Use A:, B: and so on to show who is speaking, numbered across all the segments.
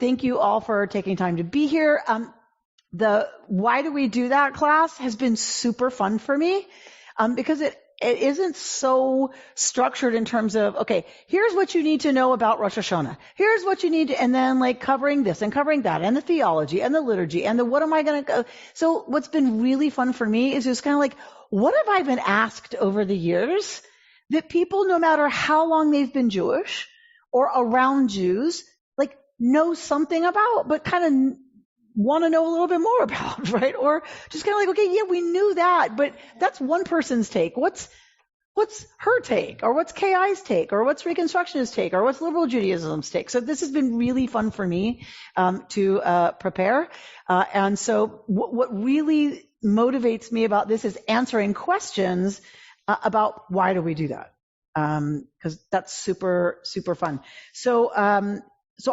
A: thank you all for taking time to be here. The Why Do We Do That class has been super fun for me, because it isn't so structured in terms of, okay, here's what you need to know about Rosh Hashanah. Here's what you need to, and then like covering this and covering that and the theology and the liturgy and the what am I going to go. So what's been really fun for me is just kind of like, what have I been asked over the years that people, no matter how long they've been Jewish or around Jews, like know something about, but kind of want to know a little bit more about, right? Or just kind of like, okay, yeah, we knew that, but that's one person's take. What's her take? Or what's KI's take? Or what's Reconstructionist take? Or what's Liberal Judaism's take? So this has been really fun for me to prepare. And so what really motivates me about this is answering questions about why do we do that? Because that's super, super fun. So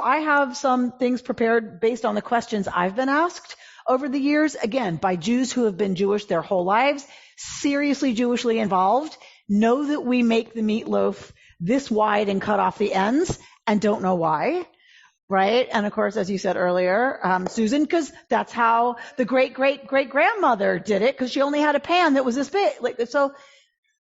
A: I have some things prepared based on the questions I've been asked over the years, again, by Jews who have been Jewish their whole lives, seriously Jewishly involved, know that we make the meatloaf this wide and cut off the ends and don't know why, right? And of course, as you said earlier, Susan, because that's how the great-great-great-grandmother did it, because she only had a pan that was this big. Like, so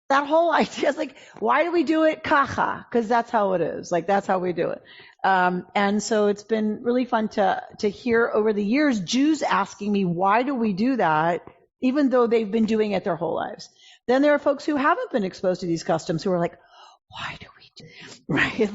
A: that whole idea is like, why do we do it kacha? Because that's how it is. Like, that's how we do it. And so it's been really fun to hear over the years Jews asking me, why do we do that, even though they've been doing it their whole lives? Then there are folks who haven't been exposed to these customs who are like, why do we do it? Right?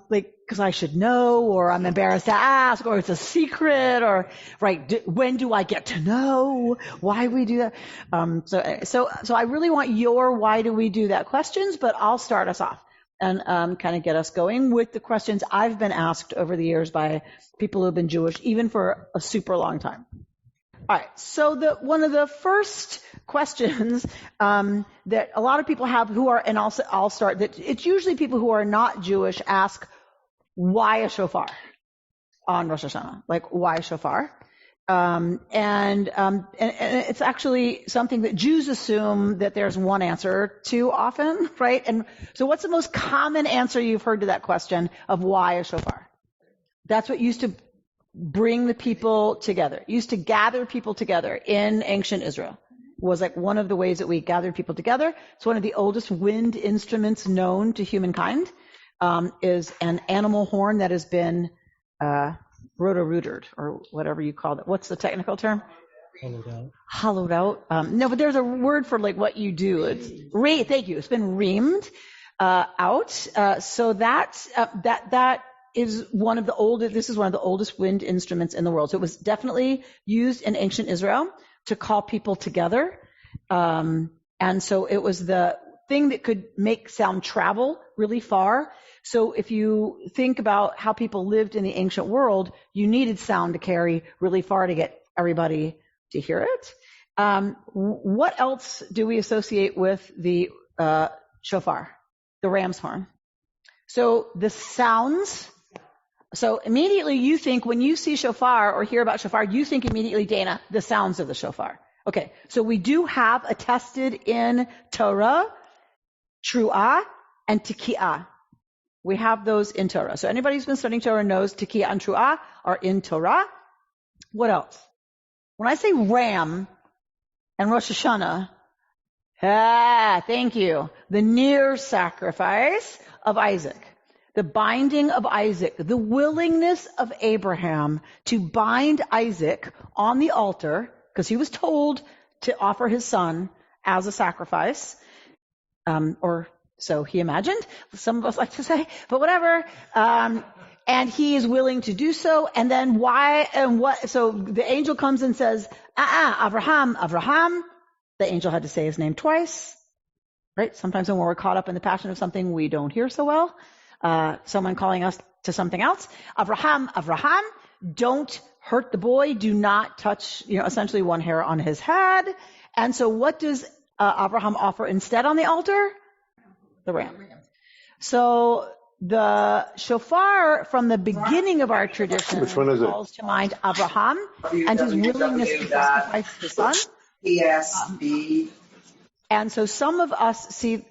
A: Like, because I should know, or I'm embarrassed to ask, or it's a secret, or, right, when do I get to know why we do that? So I really want your why do we do that questions, but I'll start us off and kind of get us going with the questions I've been asked over the years by people who have been Jewish, even for a super long time. All right, so one of the first questions that a lot of people have who are, and I'll start, that it's usually people who are not Jewish ask, why a shofar on Rosh Hashanah? Like, why a shofar? And it's actually something that Jews assume that there's one answer to often, right? And so what's the most common answer you've heard to that question of why a shofar? That's what used to bring the people together. It used to gather people together in ancient Israel. It was like one of the ways that we gathered people together. It's one of the oldest wind instruments known to humankind, is an animal horn that has been roto-rooted, or whatever you call it. What's the technical term? Hollowed out. No, but there's a word for like what you do. Thank you. It's been reamed out. So that is one of the oldest. This is one of the oldest wind instruments in the world. So it was definitely used in ancient Israel to call people together. And so it was the thing that could make sound travel really far. So if you think about how people lived in the ancient world, you needed sound to carry really far to get everybody to hear it. What else do we associate with the shofar, the ram's horn? So the sounds. So immediately you think, when you see shofar or hear about shofar, you think immediately, Dana, the sounds of the shofar. Okay, so we do have attested in Torah, Tru'ah, and Tekiah. We have those in Torah. So anybody who's been studying Torah knows Tekiah and Tru'ah are in Torah. What else? When I say ram and Rosh Hashanah, thank you. The near sacrifice of Isaac. The binding of Isaac, the willingness of Abraham to bind Isaac on the altar, because he was told to offer his son as a sacrifice, or so he imagined, some of us like to say, but whatever. And he is willing to do so. And then why and what? So the angel comes and says, Abraham. The angel had to say his name twice, right? Sometimes when we're caught up in the passion of something, we don't hear so well. Someone calling us to something else. Abraham, don't hurt the boy. Do not touch, essentially one hair on his head. And so what does Abraham offer instead on the altar? The ram. So the shofar from the beginning of our tradition calls to mind Abraham and his willingness to sacrifice his son. ESB. And so some of us see,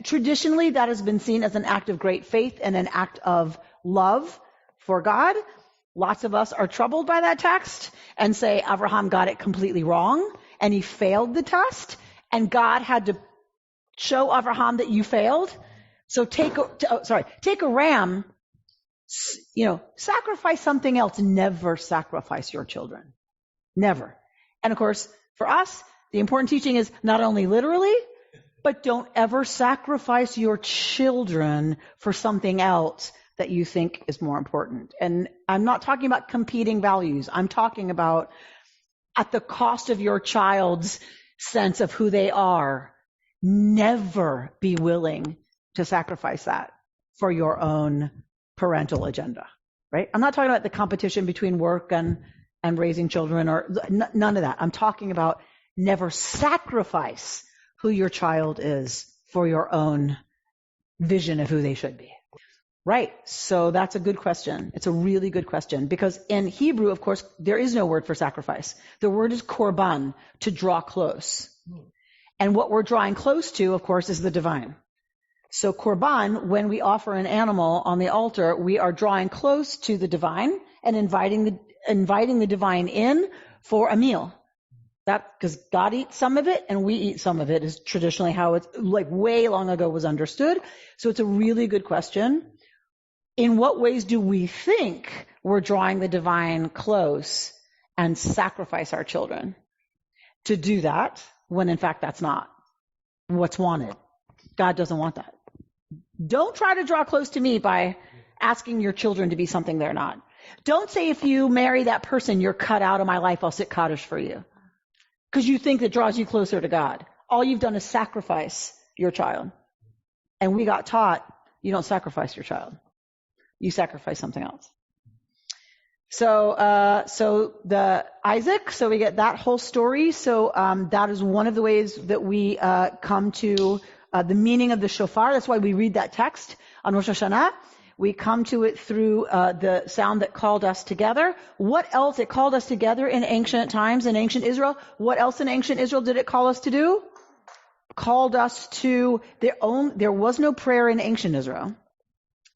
A: traditionally that has been seen as an act of great faith and an act of love for God. Lots of us are troubled by that text and say Abraham got it completely wrong and he failed the test and God had to show Abraham that you failed. So take a ram, sacrifice something else. Never sacrifice your children. Never. And of course, for us, the important teaching is not only literally, but don't ever sacrifice your children for something else that you think is more important. And I'm not talking about competing values. I'm talking about at the cost of your child's sense of who they are. Never be willing to sacrifice that for your own parental agenda, right? I'm not talking about the competition between work and raising children or none of that. I'm talking about never sacrifice who your child is for your own vision of who they should be. Right. So that's a good question. It's a really good question because in Hebrew, of course, there is no word for sacrifice. The word is korban, to draw close. And what we're drawing close to, of course, is the divine. So korban, when we offer an animal on the altar, we are drawing close to the divine and inviting the divine in for a meal. That, because God eats some of it and we eat some of it is traditionally how it's like way long ago was understood. So it's a really good question. In what ways do we think we're drawing the divine close and sacrifice our children to do that when in fact that's not what's wanted? God doesn't want that. Don't try to draw close to me by asking your children to be something they're not. Don't say if you marry that person, you're cut out of my life, I'll sit Kaddish for you. Because you think that draws you closer to God. All you've done is sacrifice your child. And we got taught you don't sacrifice your child. You sacrifice something else. So the Isaac, so we get that whole story. So that is one of the ways that we come to the meaning of the shofar. That's why we read that text on Rosh Hashanah. We come to it through the sound that called us together. What else? It called us together in ancient times, in ancient Israel. What else in ancient Israel did it call us to do? Called us to there was no prayer in ancient Israel.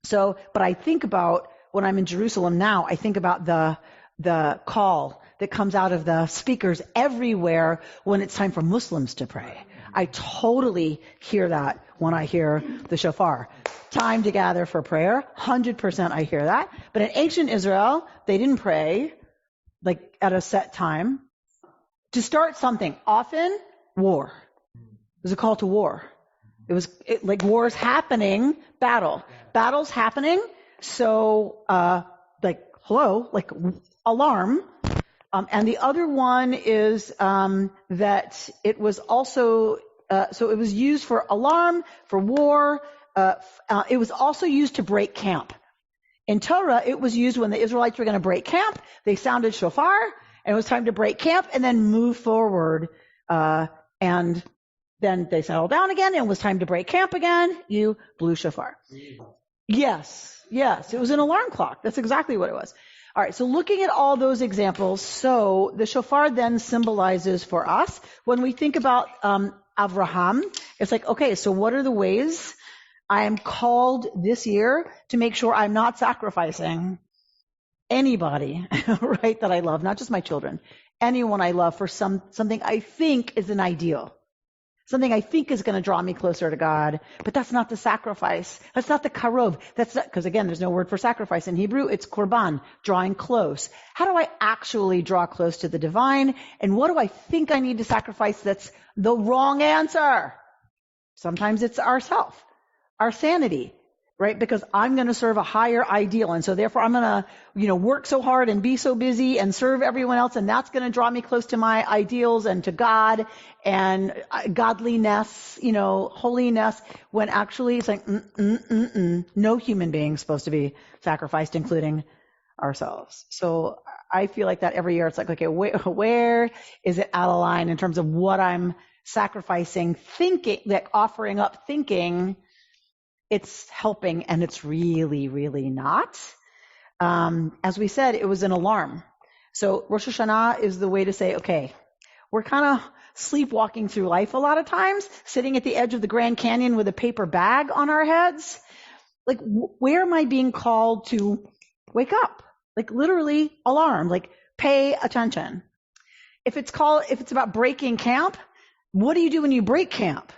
A: So, but I think about when I'm in Jerusalem now, I think about the call that comes out of the speakers everywhere when it's time for Muslims to pray. I totally hear that when I hear the shofar. Time to gather for prayer. 100% I hear that. But in ancient Israel, they didn't pray like at a set time. To start something, often war. It was a call to war. It was like wars happening, battles happening. So, alarm. And the other one is, that it was also, so it was used for alarm, for war. It was also used to break camp. In Torah, it was used when the Israelites were going to break camp. They sounded shofar and it was time to break camp and then move forward. And then they settled down again and it was time to break camp again. You blew shofar. Yes. It was an alarm clock. That's exactly what it was. All right. So looking at all those examples, so the shofar then symbolizes for us when we think about, Avraham, it's like, okay, so what are the ways I am called this year to make sure I'm not sacrificing anybody, right, that I love, not just my children, anyone I love for something I think is an ideal. Something I think is going to draw me closer to God, but that's not the sacrifice. That's not the karov. That's not, because again, there's no word for sacrifice in Hebrew. It's korban, drawing close. How do I actually draw close to the divine? And what do I think I need to sacrifice that's the wrong answer? Sometimes it's ourself, our sanity, right? Because I'm going to serve a higher ideal. And so therefore I'm going to, work so hard and be so busy and serve everyone else. And that's going to draw me close to my ideals and to God and godliness, holiness, when actually it's like, no human being is supposed to be sacrificed, including ourselves. So I feel like that every year. It's like, okay, where is it out of line in terms of what I'm sacrificing, thinking, like offering up thinking it's helping, and it's really, really not. As we said, it was an alarm. So Rosh Hashanah is the way to say, okay, we're kind of sleepwalking through life a lot of times, sitting at the edge of the Grand Canyon with a paper bag on our heads. Like, where am I being called to wake up? like literally alarm, like pay attention. If it's about breaking camp, what do you do when you break camp?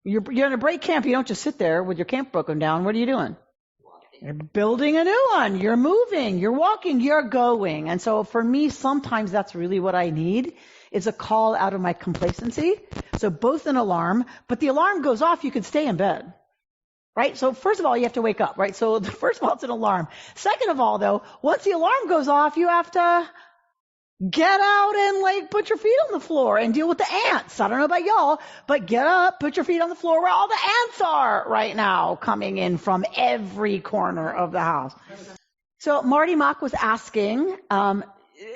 A: You're in a break camp. You don't just sit there with your camp broken down. What are you doing? You're building a new one. You're moving. You're walking. You're going. And so for me, sometimes that's really what I need is a call out of my complacency. So both an alarm, but the alarm goes off, you could stay in bed. Right? So first of all, you have to wake up, right? So first of all, it's an alarm. Second of all, though, once the alarm goes off, you have to get out and like put your feet on the floor and deal with the ants. I don't know about y'all, but get up, put your feet on the floor where all the ants are right now coming in from every corner of the house. So Marty Mock was asking,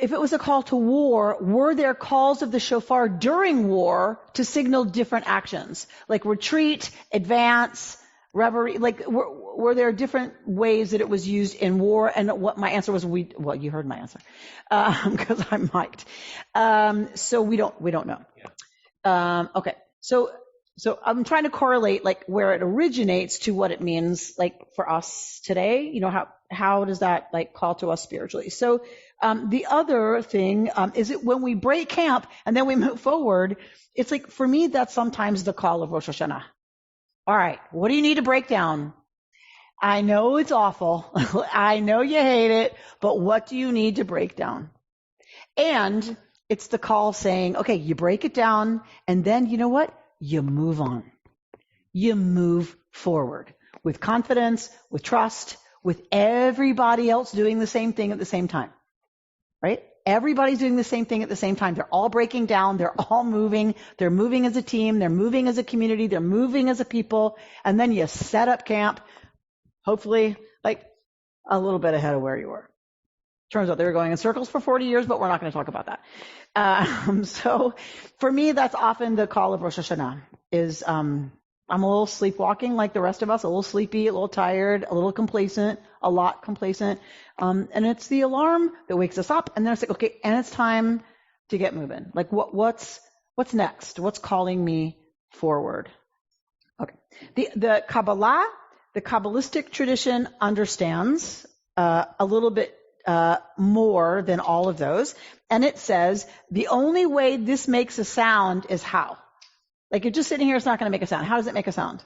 A: if it was a call to war, were there calls of the shofar during war to signal different actions? Like retreat, advance, reverie, like were there different ways that it was used in war? And what my answer was, well, you heard my answer, because I'm mic'd. So we don't know. Yeah. Okay. So I'm trying to correlate like where it originates to what it means like for us today. You know, how does that like call to us spiritually? So, the other thing, is it when we break camp and then we move forward, it's like, for me, that's sometimes the call of Rosh Hashanah. All right, what do you need to break down? I know it's awful. I know you hate it, but what do you need to break down? And it's the call saying, okay, you break it down, and then you know what? You move on. You move forward with confidence, with trust, with everybody else doing the same thing at the same time. Right? Everybody's doing the same thing at the same time. They're all breaking down. They're all moving. They're moving as a team. They're moving as a community. They're moving as a people. And then you set up camp, hopefully, like a little bit ahead of where you were. Turns out they were going in circles for 40 years, but we're not going to talk about that. So for me, that's often the call of Rosh Hashanah is, I'm a little sleepwalking like the rest of us, a little sleepy, a little tired, a little complacent, a lot complacent. And it's the alarm that wakes us up, and then it's like, okay, and it's time to get moving. Like what's next? What's calling me forward? Okay. The Kabbalah, the Kabbalistic tradition understands, a little bit, more than all of those. And it says the only way this makes a sound is how? Like you're just sitting here, it's not going to make a sound. How does it make a sound?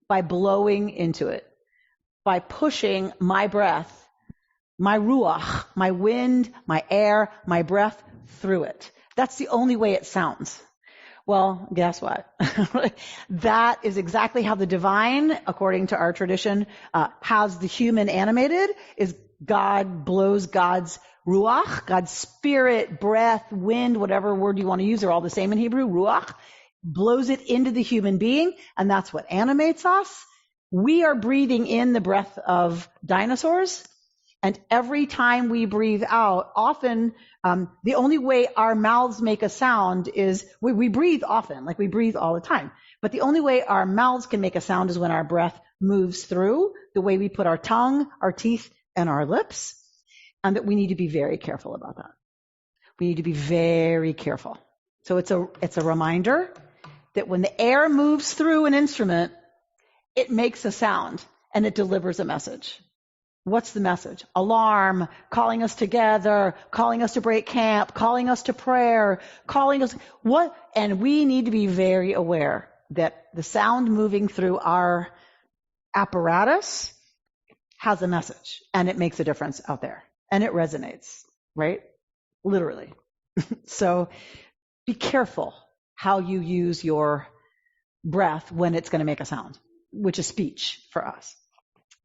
A: By blowing into it. By pushing my breath, my ruach, my wind, my air, my breath through it. That's the only way it sounds. Well, guess what? That is exactly how the divine, according to our tradition, has the human animated, is God blows God's ruach, God's spirit, breath, wind, whatever word you want to use, they're all the same in Hebrew, ruach, blows it into the human being, and that's what animates us. We are breathing in the breath of dinosaurs, and every time we breathe out, often the only way our mouths make a sound is we breathe often, like we breathe all the time. But the only way our mouths can make a sound is when our breath moves through, the way we put our tongue, our teeth, and our lips, and that we need to be very careful about that. We need to be very careful. So it's a reminder that when the air moves through an instrument, it makes a sound and it delivers a message. What's the message? Alarm, calling us together, calling us to break camp, calling us to prayer, calling us what? And we need to be very aware that the sound moving through our apparatus has a message and it makes a difference out there and it resonates, right? Literally. So be careful how you use your breath when it's going to make a sound, which is speech for us.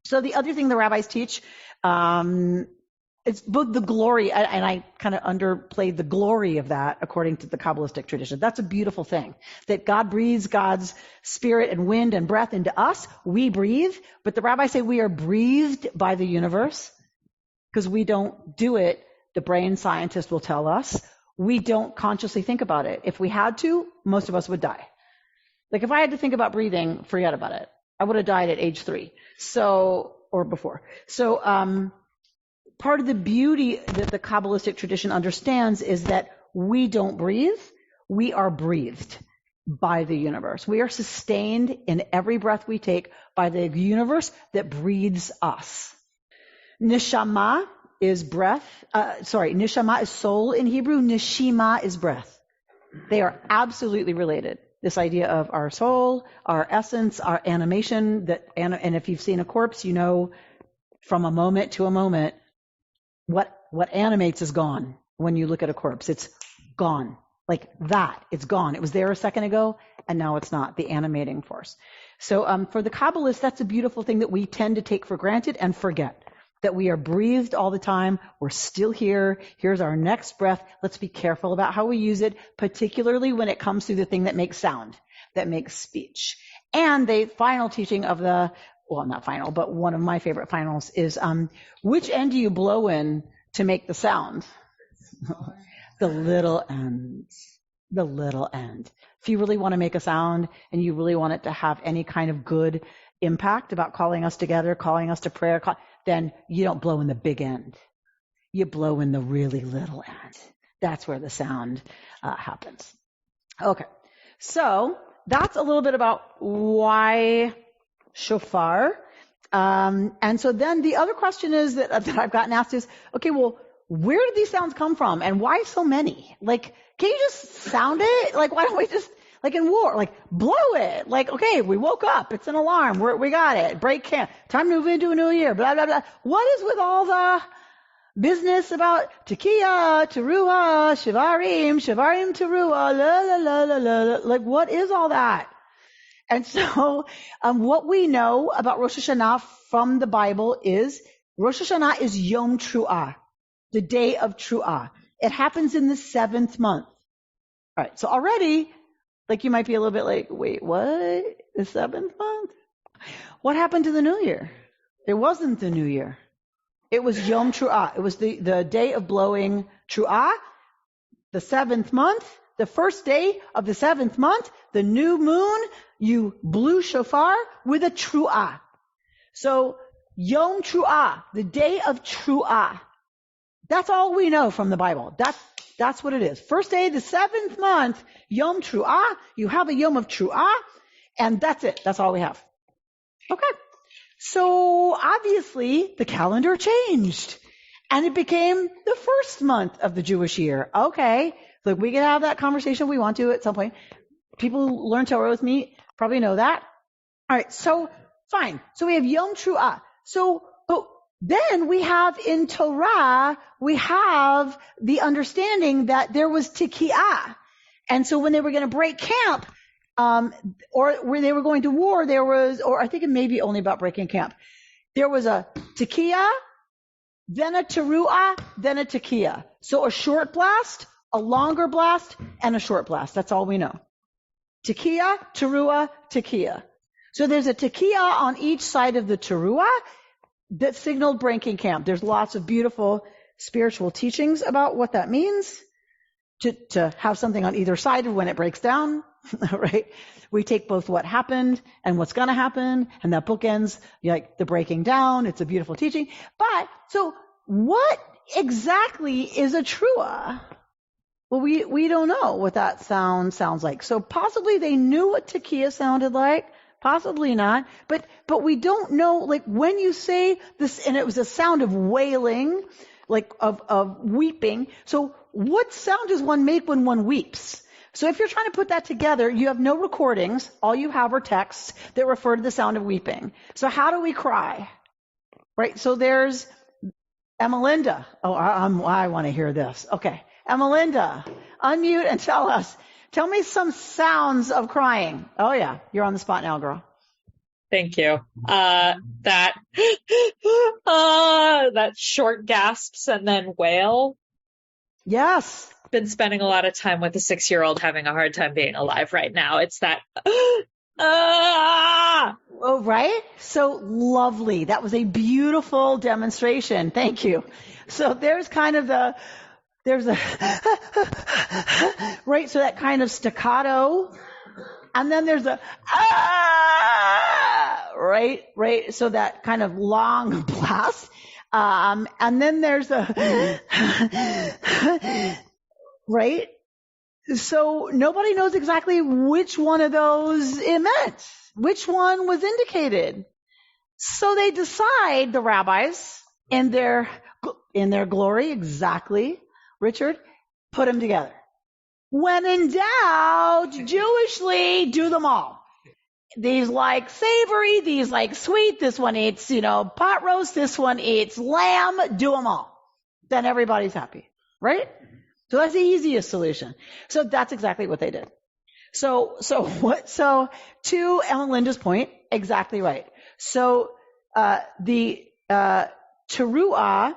A: So the other thing the rabbis teach, it's both the glory, and I kind of underplayed the glory of that according to the Kabbalistic tradition. That's a beautiful thing, that God breathes God's spirit and wind and breath into us. We breathe, but the rabbis say we are breathed by the universe because we don't do it. The brain scientist will tell us we don't consciously think about it. If we had to, most of us would die. Like if I had to think about breathing, forget about it. I would have died at age 3. So, or before. So, part of the beauty that the Kabbalistic tradition understands is that we don't breathe. We are breathed by the universe. We are sustained in every breath we take by the universe that breathes us. Neshama is breath. Neshama is soul in Hebrew. Neshima is breath. They are absolutely related. This idea of our soul, our essence, our animation, and if you've seen a corpse, you know from a moment to a moment, what animates is gone. When you look at a corpse, it's gone. Like that, it's gone. It was there a second ago, and now it's not, the animating force. So for the Kabbalists, that's a beautiful thing that we tend to take for granted and forget. That we are breathed all the time. We're still here. Here's our next breath. Let's be careful about how we use it, particularly when it comes through the thing that makes sound, that makes speech. And the final teaching of not final, but one of my favorite finals is, which end do you blow in to make the sound? The little end. The little end. If you really want to make a sound and you really want it to have any kind of good impact about calling us together, calling us to prayer, then you don't blow in the big end. You blow in the really little end. That's where the sound happens. Okay. So that's a little bit about why shofar. And so then the other question is that I've gotten asked is, okay, well, where did these sounds come from and why so many? Like, can you just sound it? Like, why don't we just, like in war, like blow it? Like, okay, we woke up. It's an alarm. We got it. Break camp. Time to move into a new year. Blah, blah, blah. What is with all the business about tekiah, teruah, shivarim, teruah, la, la, la, la, la. Like, what is all that? And so, what we know about Rosh Hashanah from the Bible is Rosh Hashanah is Yom Tru'ah, the day of Tru'ah. It happens in the 7th month. All right. So already, like you might be a little bit like, wait, what? The 7th month? What happened to the New Year? It wasn't the New Year. It was Yom Tru'ah. It was the day of blowing Tru'ah, the 7th month, the first day of the 7th month, the new moon, you blew shofar with a Tru'ah. So Yom Tru'ah, the day of Tru'ah. That's all we know from the Bible. That's what it is. First day, the 7th month, Yom Tru'ah. You have a Yom of Tru'ah, and that's it. That's all we have. Okay. So obviously the calendar changed and it became the 1st month of the Jewish year. Okay. Look, we can have that conversation we want to at some point. People who learn Torah with me probably know that. All right. So fine. So we have Yom Tru'ah. So then we have in Torah, we have the understanding that there was tekiah. And so when they were going to break camp, or where they were going to war, or I think it may be only about breaking camp. There was a tekiah, then a teruah, then a tekiah. So a short blast, a longer blast, and a short blast. That's all we know. Tekiah, teruah, tekiah. So there's a tekiah on each side of the teruah that signaled breaking camp. There's lots of beautiful spiritual teachings about what that means. To have something on either side of when it breaks down, right? We take both what happened and what's going to happen, and that bookends like the breaking down. It's a beautiful teaching. But so what exactly is a truah? Well, we don't know what that sounds like. So possibly they knew what tekiah sounded like, possibly not. But we don't know, like when you say this, and it was a sound of wailing, like of weeping. So what sound does one make when one weeps? So if you're trying to put that together, you have no recordings. All you have are texts that refer to the sound of weeping. So how do we cry? Right? So there's Emelinda. Oh, I want to hear this. Okay. Emelinda, unmute and tell me some sounds of crying. Oh yeah. You're on the spot now, girl.
B: Thank you. That short gasps and then wail.
A: Yes.
B: Been spending a lot of time with a 6-year-old having a hard time being alive right now. It's that.
A: Oh, right? So lovely. That was a beautiful demonstration. Thank you. So there's kind of right? So that kind of staccato. And then there's right? So that kind of long blast. And then there's right? So nobody knows exactly which one of those it meant, which one was indicated. So they decide, the rabbis, in their in their glory, exactly, Richard. Put them together. When in doubt, Jewishly, do them all. These like savory, these like sweet. This one eats, pot roast. This one eats lamb. Do them all. Then everybody's happy, right? So that's the easiest solution. So that's exactly what they did. So to Ellen Linda's point, exactly right. So, the teruah,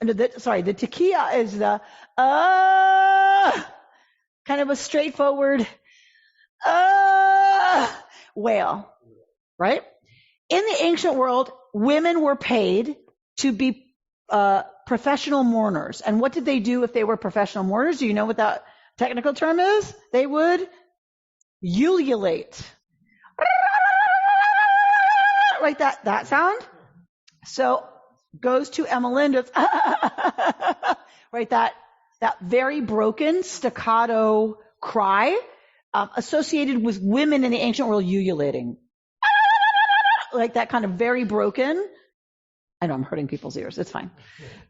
A: the tekiah is the, kind of a straightforward, wail, right? In the ancient world, women were paid to be, professional mourners. And what did they do if they were professional mourners? Do you know what that technical term is? They would ululate. Right, that sound? So goes to Emmelinda's, right, that very broken staccato cry, associated with women in the ancient world ululating. Like that kind of very broken. I know I'm hurting people's ears. It's fine.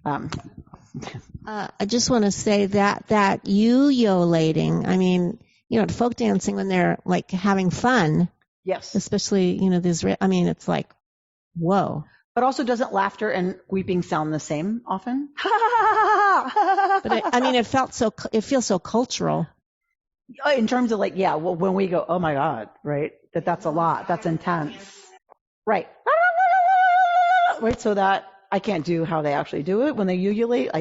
C: I just want to say that ululating, I mean, folk dancing when they're like having fun.
A: Yes.
C: Especially, it's like, whoa.
A: But also doesn't laughter and weeping sound the same often?
C: But it feels so cultural.
A: In terms of like, yeah, well, when we go, oh my God, right? That's a lot. That's intense. Right. Right. So that I can't do how they actually do it when they ululate.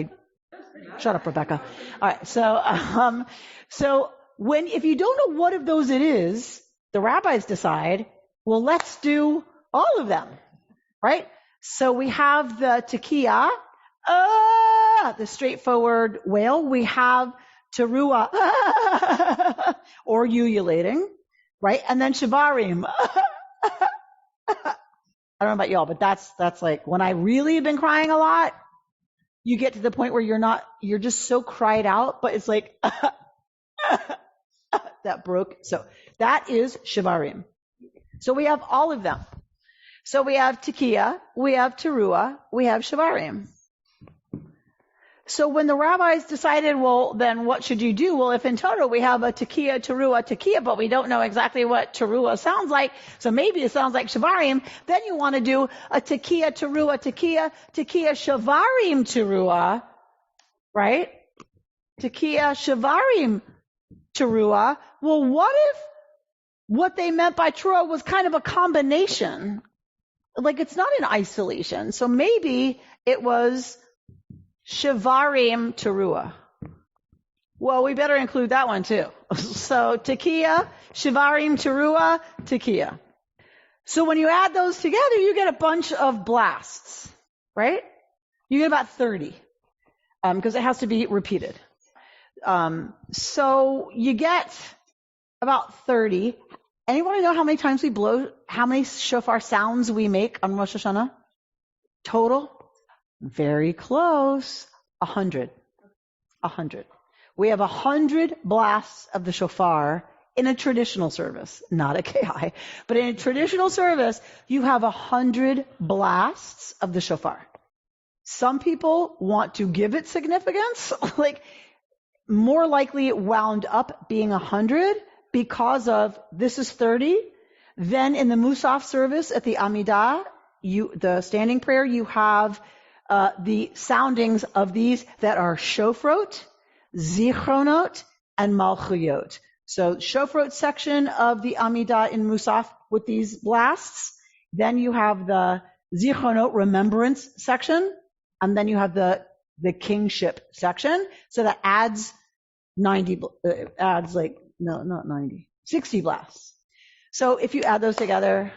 A: Shut up, Rebecca. All right. So if you don't know what of those it is, the rabbis decide, well, let's do all of them. Right? So we have the tekiah, the straightforward wail. We have teruah, or ululating, right? And then shivarim. I don't know about y'all, but that's like when I really have been crying a lot, you get to the point where you're just so cried out, but it's like, that broke. So that is shivarim. So we have all of them. So we have tekiah, we have teruah, we have shivarim. So when the rabbis decided, well, then what should you do? Well, if in total we have a tekiah, tekiah, but we don't know exactly what teruah sounds like, so maybe it sounds like shivarim, then you want to do a tekiah, tekiah, shivarim, teruah, right? Tekiah, shivarim, teruah. Well, what if what they meant by teruah was kind of a combination? Like it's not in isolation. So maybe it was shivarim teruah. Well, we better include that one too. So tekiah, shivarim teruah, tekiah. So when you add those together, you get a bunch of blasts, right? You get about 30, because it has to be repeated. So you get about 30. Anybody know how many times we blow, how many shofar sounds we make on Rosh Hashanah? Total? Very close. 100. 100. We have 100 blasts of the shofar in a traditional service, not a KI, but in a traditional service, you have 100 blasts of the shofar. Some people want to give it significance, like more likely it wound up being 100 because of this is 30. Then in the Musaf service at the Amidah, the standing prayer, you have the soundings of these that are shofrot, zichronot, and malchuyot. So shofrot section of the Amidah in Musaf with these blasts. Then you have the zichronot remembrance section, and then you have the kingship section. So that adds 60 blasts. So if you add those together,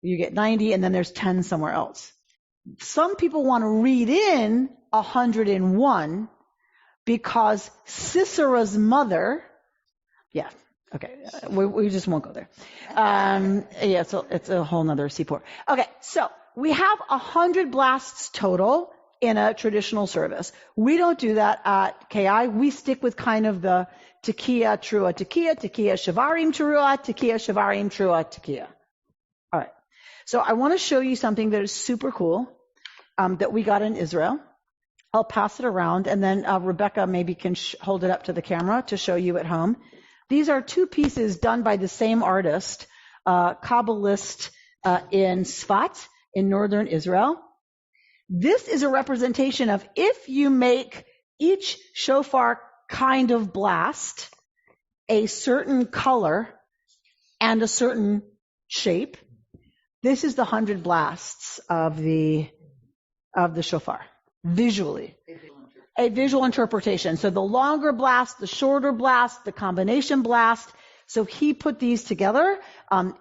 A: you get 90, and then there's 10 somewhere else. Some people want to read in 101 because Sisera's mother, we just won't go there. So it's a whole nother seaport. Okay, so we have 100 blasts total in a traditional service. We don't do that at KI. We stick with kind of the tekiah, teruah, tekiah, shivarim, teruah, tekiah, shivarim, teruah, tekiah. All right. So I want to show you something that is super cool that we got in Israel. I'll pass it around, and then Rebecca maybe can hold it up to the camera to show you at home. These are two pieces done by the same artist, Kabbalist in Sfat in northern Israel. This is a representation of if you make each shofar kind of blast a certain color and a certain shape. This is the 100 blasts of the shofar, visually. A visual interpretation. So the longer blast, the shorter blast, the combination blast. So he put these together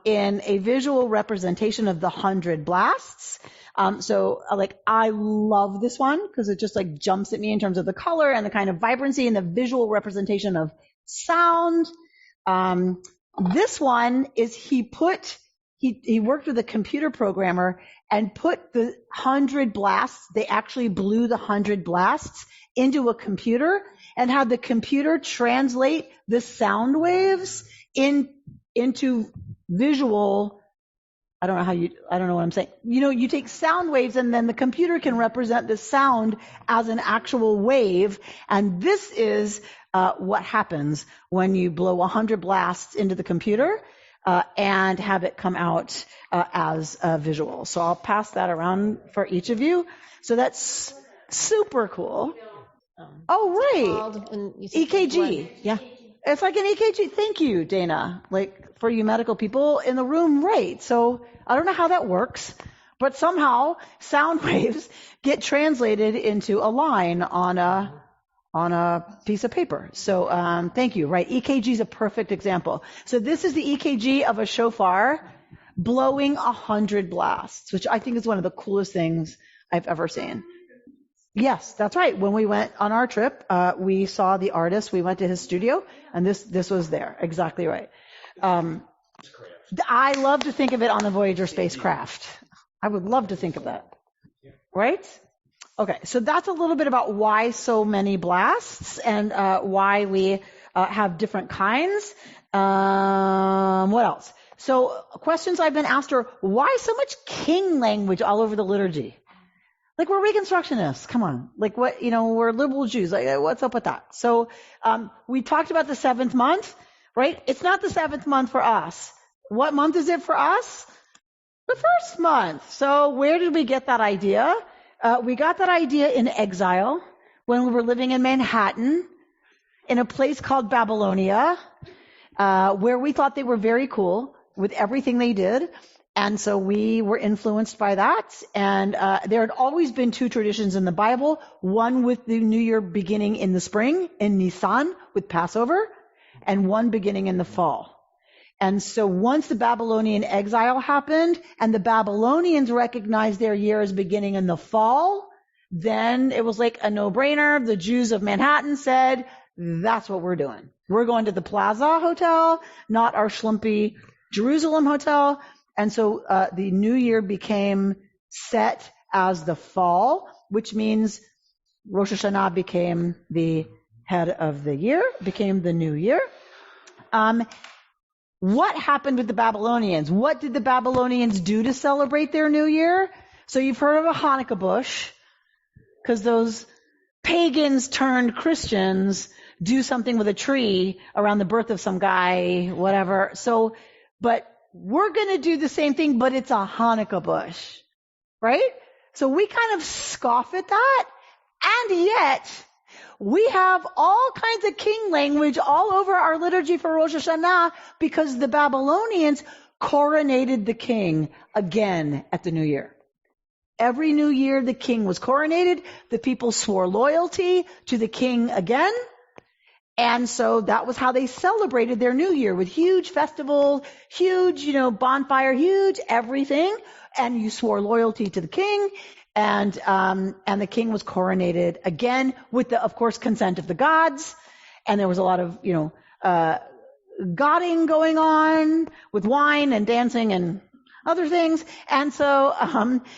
A: in a visual representation of the 100 blasts. I love this one because it just like jumps at me in terms of the color and the kind of vibrancy and the visual representation of sound. This one is he worked with a computer programmer and put the 100 blasts, they actually blew the 100 blasts into a computer and had the computer translate the sound waves into visual. I don't know what I'm saying. You take sound waves and then the computer can represent the sound as an actual wave. And this is what happens when you blow 100 blasts into the computer and have it come out as a visual. So I'll pass that around for each of you. So that's super cool. Oh, right. EKG.
C: Yeah.
A: It's like an EKG. Thank you, Dana. Like for you medical people in the room, right. So I don't know how that works, but somehow sound waves get translated into a line on a piece of paper. So thank you. Right. EKG is a perfect example. So this is the EKG of a shofar blowing 100 blasts, which I think is one of the coolest things I've ever seen. Yes, that's right. When we went on our trip, we saw the artist. We went to his studio, and this was there. Exactly right. I love to think of it on the Voyager spacecraft. I would love to think of that. Right? Okay, so that's a little bit about why so many blasts and why we have different kinds. What else? So questions I've been asked are, why so much king language all over the liturgy? Like, we're Reconstructionists. Come on. Like, what, we're liberal Jews. Like, what's up with that? So, we talked about the 7th month, right? It's not the 7th month for us. What month is it for us? The 1st month. So, where did we get that idea? We got that idea in exile when we were living in Manhattan in a place called Babylonia, where we thought they were very cool with everything they did. And so we were influenced by that. And there had always been two traditions in the Bible, one with the New Year beginning in the spring, in Nisan, with Passover, and one beginning in the fall. And so once the Babylonian exile happened, and the Babylonians recognized their year as beginning in the fall, then it was like a no-brainer. The Jews of Manhattan said, that's what we're doing. We're going to the Plaza Hotel, not our schlumpy Jerusalem hotel. And so the new year became set as the fall, which means Rosh Hashanah became the head of the year, became the new year. What happened with the Babylonians? What did the Babylonians do to celebrate their new year? So you've heard of a Hanukkah bush, because those pagans turned Christians do something with a tree around the birth of some guy, whatever. So, but we're going to do the same thing, but it's a Hanukkah bush, right? So we kind of scoff at that, and yet we have all kinds of king language all over our liturgy for Rosh Hashanah because the Babylonians coronated the king again at the new year. Every new year the king was coronated. The people swore loyalty to the king again. And so that was how they celebrated their new year, with huge festival, huge, bonfire, huge everything. And you swore loyalty to the king. And the king was coronated again with the, of course, consent of the gods. And there was a lot of, godding going on with wine and dancing and other things. And so,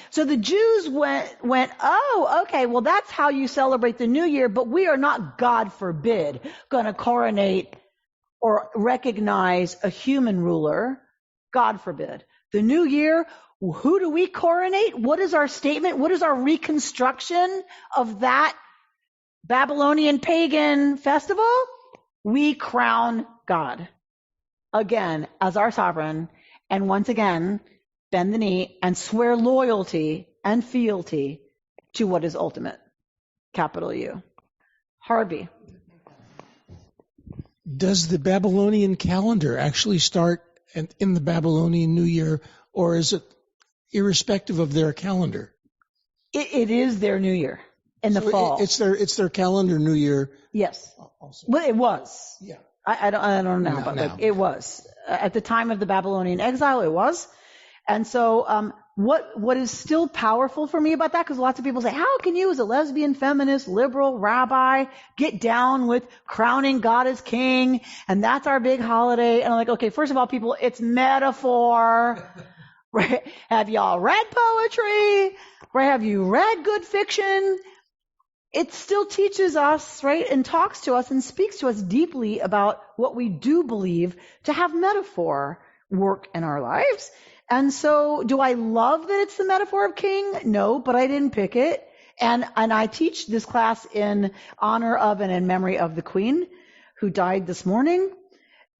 A: so the Jews went, oh, okay, well, that's how you celebrate the new year, but we are not, God forbid, going to coronate or recognize a human ruler. God forbid. The new year, who do we coronate? What is our statement? What is our reconstruction of that Babylonian pagan festival, we crown God again as our sovereign, and once again bend the knee and swear loyalty and fealty to what is ultimate, capital U. Harvey.
D: Does the Babylonian calendar actually start in the Babylonian New Year, or is it irrespective of their calendar?
A: It is their New Year in the fall.
D: It's their calendar New Year.
A: Yes.
D: Also.
A: Well, it was.
D: Yeah.
A: I don't know, but like it was at the time of the Babylonian exile. It was, and so what is still powerful for me about that? Because lots of people say, how can you, as a lesbian, feminist, liberal rabbi, get down with crowning God as king, and that's our big holiday? And I'm like, okay, first of all, people, it's metaphor. Right? Have y'all read poetry? Right? Have you read good fiction? It still teaches us, right, and talks to us and speaks to us deeply about what we do believe to have metaphor work in our lives. And so do I love that it's the metaphor of king? No, but I didn't pick it. And I teach this class in honor of and in memory of the Queen who died this morning.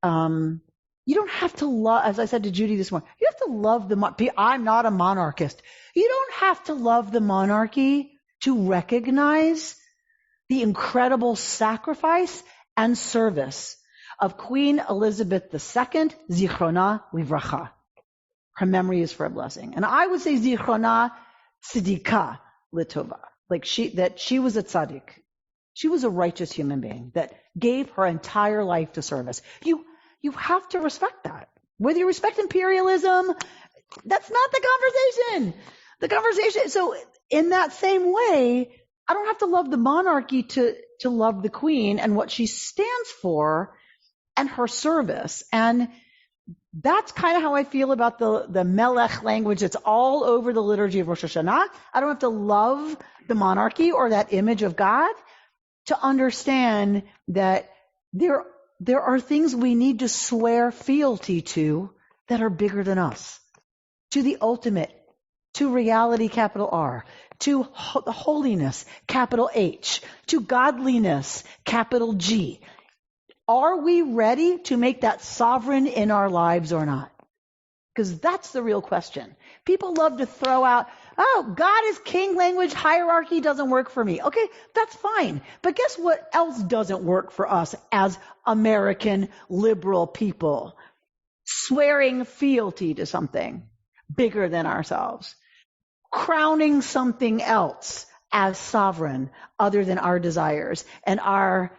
A: You don't have to love, as I said to Judy this morning, you have to love I'm not a monarchist. You don't have to love the monarchy to recognize the incredible sacrifice and service of Queen Elizabeth II, Zichrona Livracha. Her memory is for a blessing. And I would say Zichrona Tzedika Litova. Like that she was a tzaddik. She was a righteous human being that gave her entire life to service. You have to respect that. Whether you respect imperialism, that's not the conversation. The conversation, so in that same way, I don't have to love the monarchy to love the Queen and what she stands for and her service. And that's kind of how I feel about the Melech language that's all over the liturgy of Rosh Hashanah. I don't have to love the monarchy or that image of God to understand that there are things we need to swear fealty to that are bigger than us, to the ultimate, to reality, capital R, to holiness, capital H, to godliness, capital G. Are we ready to make that sovereign in our lives or not? Because that's the real question. People love to throw out, oh, God is king language, hierarchy doesn't work for me. Okay, that's fine. But guess what else doesn't work for us as American liberal people? Swearing fealty to something bigger than ourselves. Crowning something else as sovereign other than our desires and our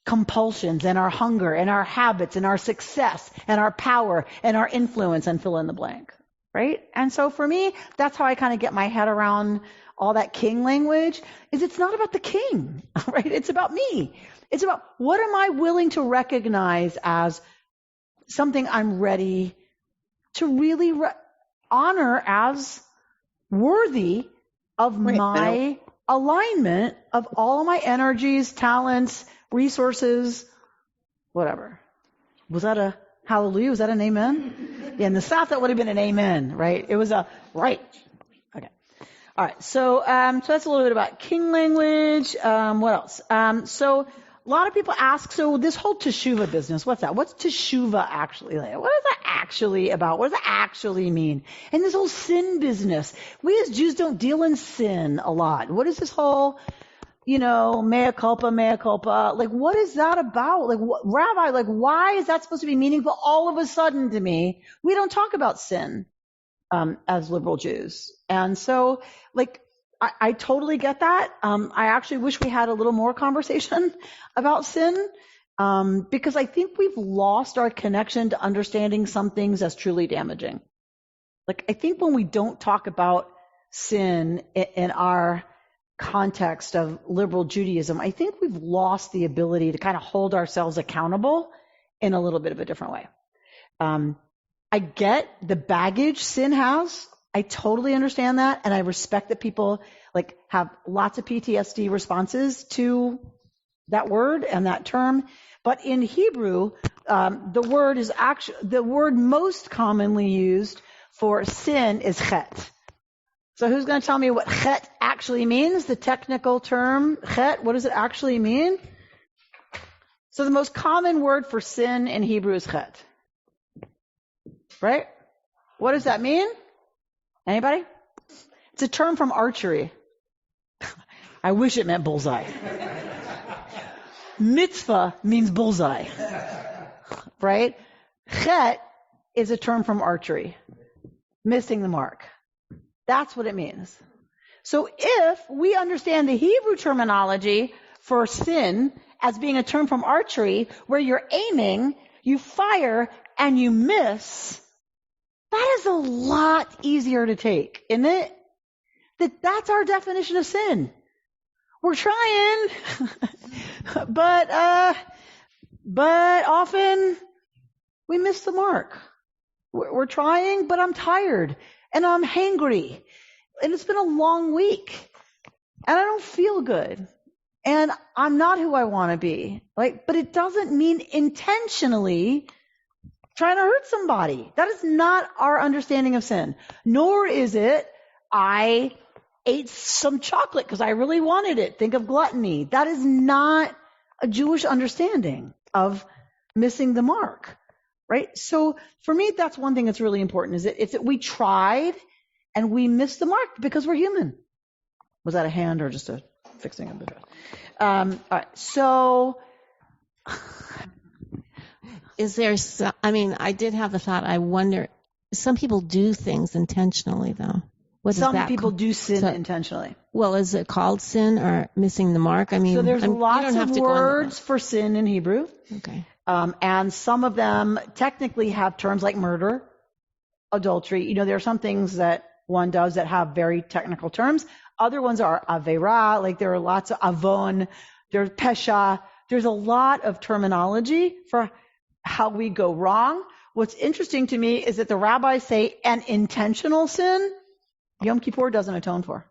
A: compulsions and our hunger and our habits and our success and our power and our influence, and fill in the blank, right? And so for me, that's how I kind of get my head around all that king language, is it's not about the king, right? It's about me. It's about what am I willing to recognize as something I'm ready to really honor as worthy of my alignment of all of my energies, talents, resources, whatever. Was that a hallelujah? Was that an amen? Yeah, in the South, that would have been an amen, right? It was a right. Okay. All right. So that's a little bit about king language. What else? So a lot of people ask, so this whole teshuva business, what's that? What's teshuva actually like? What is that actually about? What does that actually mean? And this whole sin business. We as Jews don't deal in sin a lot. What is this whole, mea culpa, mea culpa? Like, what is that about? Like, Rabbi, like, why is that supposed to be meaningful all of a sudden to me? We don't talk about sin, as liberal Jews. And so, like, I totally get that. I actually wish we had a little more conversation about sin, because I think we've lost our connection to understanding some things as truly damaging. Like, I think when we don't talk about sin in our context of liberal Judaism, I think we've lost the ability to kind of hold ourselves accountable in a little bit of a different way. I get the baggage sin has. I totally understand that, and I respect that people like have lots of PTSD responses to that word and that term. But in Hebrew, the word most commonly used for sin is chet. So who's going to tell me what chet actually means? The technical term chet, what does it actually mean? So the most common word for sin in Hebrew is chet. Right? What does that mean? Anybody? It's a term from archery. I wish it meant bullseye. Mitzvah means bullseye. Right? Chet is a term from archery. Missing the mark. That's what it means. So if we understand the Hebrew terminology for sin as being a term from archery, where you're aiming, you fire, and you miss, that is a lot easier to take, isn't it? That's our definition of sin. We're trying, but often we miss the mark. We're trying, but I'm tired. And I'm hangry. And it's been a long week. And I don't feel good. And I'm not who I want to be. But it doesn't mean intentionally trying to hurt somebody. That is not our understanding of sin. Nor is it, I ate some chocolate because I really wanted it. Think of gluttony. That is not a Jewish understanding of missing the mark. Right? So for me, that's one thing that's really important, is that we tried and we missed the mark because we're human. Was that a hand or just a fixing of the dress? All right. So
C: is there, I did have the thought, I wonder, some people do things intentionally though.
A: Some people do sin intentionally.
C: Well, is it called sin or missing the mark?
A: So there's lots of words for sin in Hebrew.
C: Okay.
A: And some of them technically have terms like murder, adultery. There are some things that one does that have very technical terms. Other ones are avera, there are lots of avon, there's pesha. There's a lot of terminology for how we go wrong. What's interesting to me is that the rabbis say an intentional sin, Yom Kippur doesn't atone for.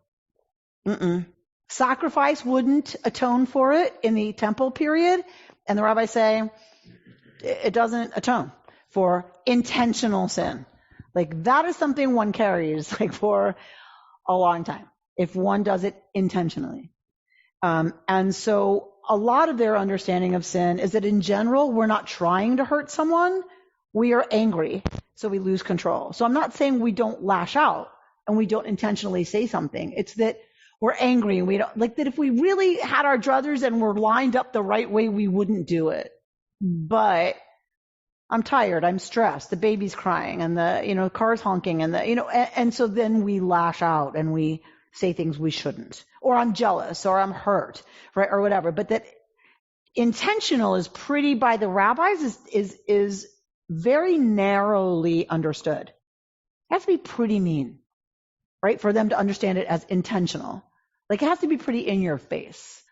A: Sacrifice wouldn't atone for it in the temple period. And the rabbis say, it doesn't atone for intentional sin. That is something one carries for a long time if one does it intentionally. And so a lot of their understanding of sin is that in general, we're not trying to hurt someone. We are angry, so we lose control. So I'm not saying we don't lash out and we don't intentionally say something. It's that we're angry and we don't, that if we really had our druthers and were lined up the right way, we wouldn't do it. But I'm tired, I'm stressed, the baby's crying and the, car's honking and and so then we lash out and we say things we shouldn't, or I'm jealous or I'm hurt, right? Or whatever. But that intentional is pretty, by the rabbis, is very narrowly understood. It has to be pretty mean, right? For them to understand it as intentional. It has to be pretty in your face.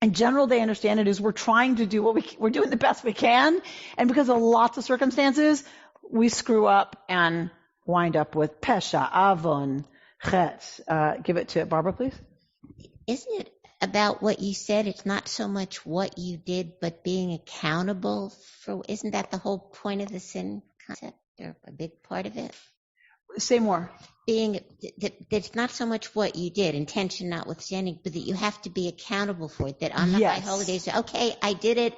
A: In general, they understand it as we're trying to do we're doing the best we can. And because of lots of circumstances, we screw up and wind up with pesha, avon, chet. Give it to Barbara, please.
E: Isn't it about what you said? It's not so much what you did, but being accountable for, isn't that the whole point of the sin concept, or a big part of it?
A: Say more.
E: It's not so much what you did, intention notwithstanding, but that you have to be accountable for it. That on the high holidays, okay, I did it,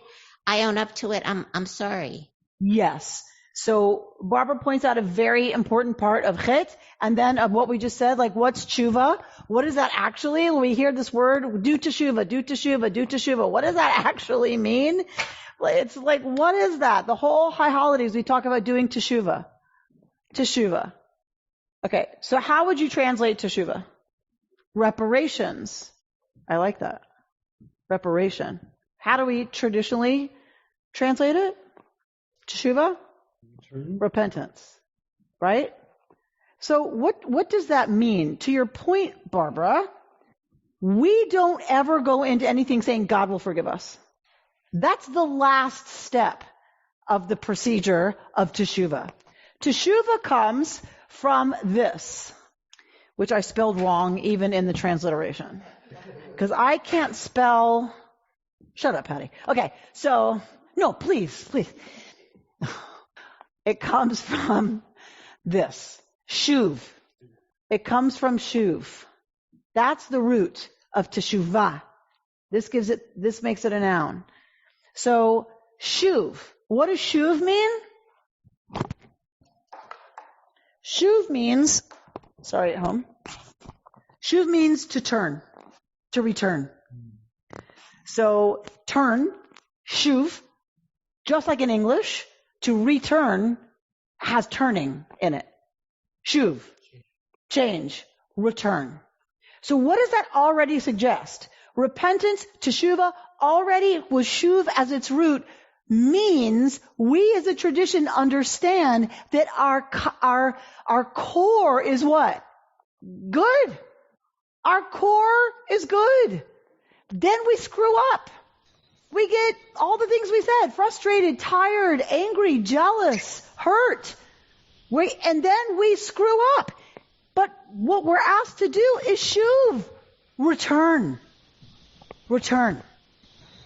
E: I own up to it, I'm sorry.
A: Yes. So Barbara points out a very important part of chet, and then of what we just said, what's tshuva? What is that actually? When we hear this word, do teshuva, do teshuva, do teshuva, what does that actually mean? It's what is that? The whole high holidays we talk about doing teshuva. Teshuva. Okay, so how would you translate teshuva? Reparations. I like that. Reparation. How do we traditionally translate it? Teshuva? Repentance. Right? So what does that mean? To your point, Barbara, we don't ever go into anything saying God will forgive us. That's the last step of the procedure of teshuva. Teshuva comes from this, which I spelled wrong even in the transliteration. Because I can't spell... Shut up, Patty. Okay, so... No, please. It comes from this. Shuv. It comes from shuv. That's the root of teshuvah. This makes it a noun. So shuv. What does shuv mean? Shuv means, sorry at home. Shuv means to turn, to return. So turn, shuv, just like in English, to return has turning in it. Shuv, change, return. So what does that already suggest? Repentance, teshuvah, already with shuv as its root, means we as a tradition understand that our core is what? Good. Our core is good. Then we screw up. We get all the things we said, frustrated, tired, angry, jealous, hurt. And then we screw up. But what we're asked to do is shuv. Return. Return.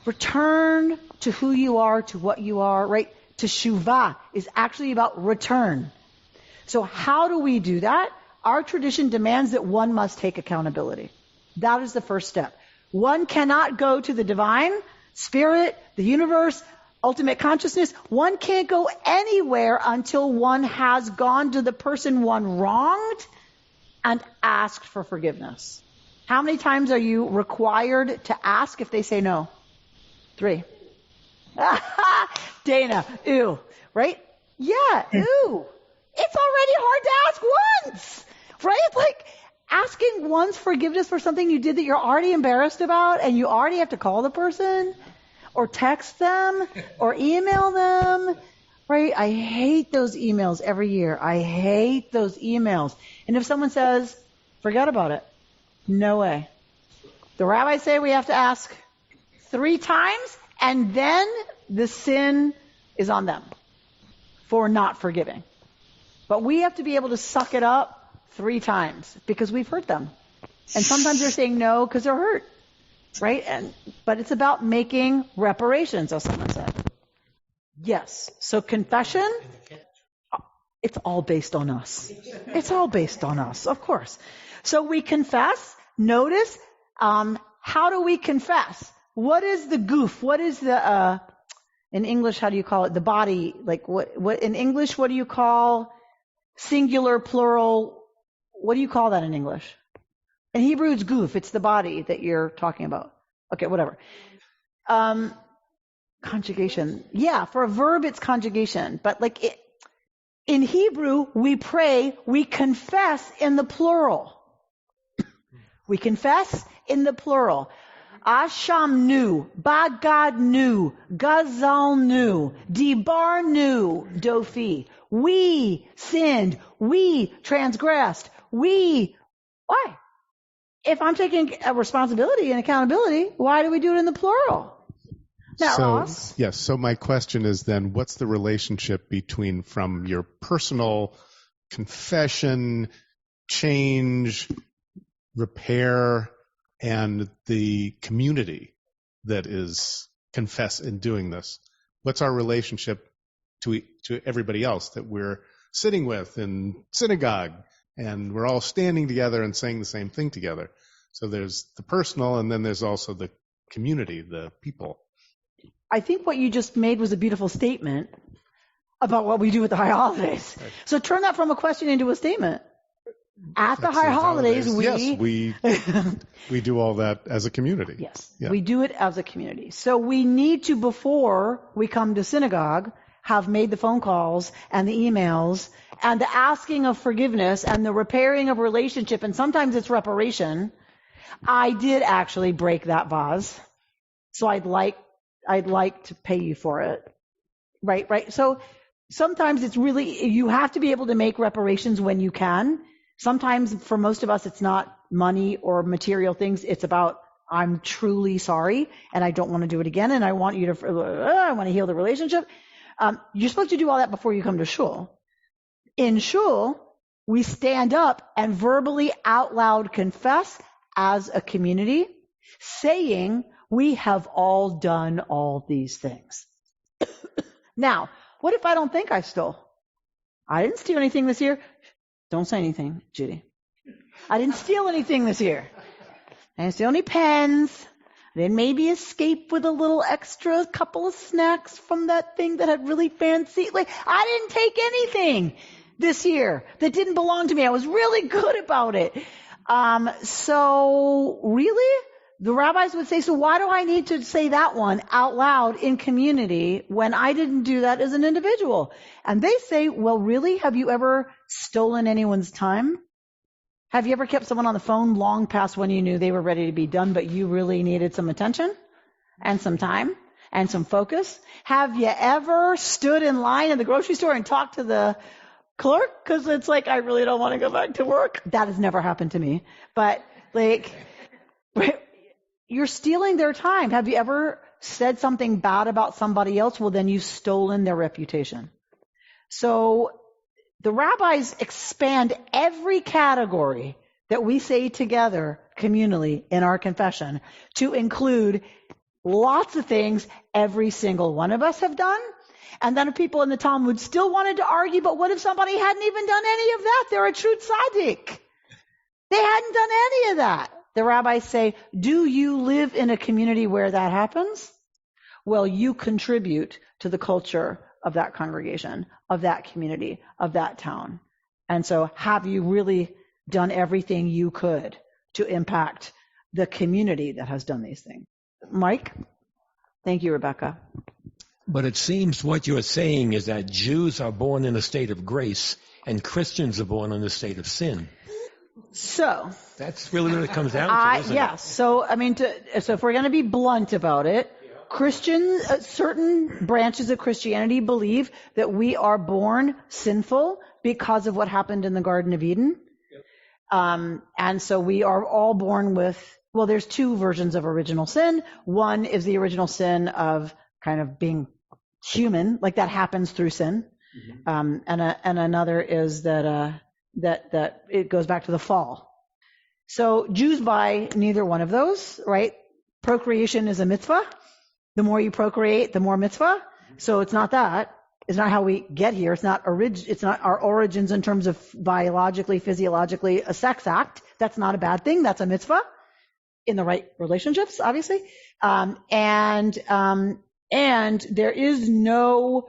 A: Return to who you are, to what you are, right? Teshuvah is actually about return. So how do we do that? Our tradition demands that one must take accountability. That is the first step. One cannot go to the divine, spirit, the universe, ultimate consciousness. One can't go anywhere until one has gone to the person one wronged and asked for forgiveness. How many times are you required to ask if they say no? 3. Dana, ew, right? Yeah, ew. It's already hard to ask once, right? Like asking one's forgiveness for something you did that you're already embarrassed about and you already have to call the person or text them or email them, right? I hate those emails every year. I hate those emails. And if someone says, forget about it, no way. The rabbis say we have to ask 3 times and then the sin is on them for not forgiving. But we have to be able to suck it up 3 times because we've hurt them. And sometimes they're saying no because they're hurt, right? But it's about making reparations, as someone said. Yes. So confession, it's all based on us. It's all based on us, of course. So we confess. Notice, how do we confess? What is the goof? What is the, in English, how do you call it? The body, like what in English, what do you call singular, plural? What do you call that in English? In Hebrew, it's goof. It's the body that you're talking about. Okay, whatever. Conjugation. Yeah, for a verb, it's conjugation. But in Hebrew, we pray, we confess in the plural. We confess in the plural. Asham nu, Bagad nu, Gazal nu, Dibar nu, Dofi. We sinned. We transgressed. Why? If I'm taking a responsibility and accountability, why do we do it in the plural? Now, Ross?
F: Yes. So my question is then, what's the relationship between from your personal confession, change, repair, and the community that is confess in doing this? What's our relationship to everybody else that we're sitting with in synagogue, and we're all standing together and saying the same thing together? So there's the personal, and then there's also the community, the people.
A: I think what you just made was a beautiful statement about what we do at the high holidays. Right. So turn that from a question into a statement. At the high holidays,
F: we do all that as a community.
A: Yes, yeah. We do it as a community. So we need to, before we come to synagogue, have made the phone calls and the emails and the asking of forgiveness and the repairing of relationship. And sometimes it's reparation. I did actually break that vase, so I'd like to pay you for it. Right. So sometimes it's really, you have to be able to make reparations when you can. Sometimes for most of us, it's not money or material things. It's about, I'm truly sorry and I don't want to do it again. And I want you to, I want to heal the relationship. You're supposed to do all that before you come to shul. In shul, we stand up and verbally out loud confess as a community, saying we have all done all these things. Now, what if I don't think I stole? I didn't steal anything this year. Don't say anything, Judy. I didn't steal anything this year. I didn't steal any pens. I didn't maybe escape with a little extra couple of snacks from that thing that had really fancy. Like, I didn't take anything this year that didn't belong to me. I was really good about it. So really, the rabbis would say, so why do I need to say that one out loud in community when I didn't do that as an individual? And they say, well, really, have you ever stolen anyone's time? Have you ever kept someone on the phone long past when you knew they were ready to be done, but you really needed some attention and some time and some focus? Have you ever stood in line in the grocery store and talked to the clerk because it's like, I really don't want to go back to work? That has never happened to me. But like, you're stealing their time. Have you ever said something bad about somebody else? Well, then you've stolen their reputation. So the rabbis expand every category that we say together communally in our confession to include lots of things every single one of us have done. And then if people in the Talmud still wanted to argue, but what if somebody hadn't even done any of that? They're a true tzaddik. They hadn't done any of that. The rabbis say, do you live in a community where that happens? Well, you contribute to the culture of that congregation, of that community, of that town. And so have you really done everything you could to impact the community that has done these things? Mike? Thank you, Rebecca.
G: But it seems what you're saying is that Jews are born in a state of grace and Christians are born in a state of sin.
A: So
G: that's really what it comes down to, isn't
A: it? So, I mean, so if we're going to be blunt about it, certain branches of Christianity believe that we are born sinful because of what happened in the Garden of Eden. And so we are all born with, well, there's two versions of original sin. One is the original sin of kind of being human, like that happens through sin. And another is that it goes back to the fall. So Jews buy neither one of those, right? Procreation is a mitzvah. The more you procreate, the more mitzvah. So it's not that. It's not how we get here. It's not our origins in terms of biologically, physiologically a sex act. That's not a bad thing. That's a mitzvah in the right relationships, obviously. And there is no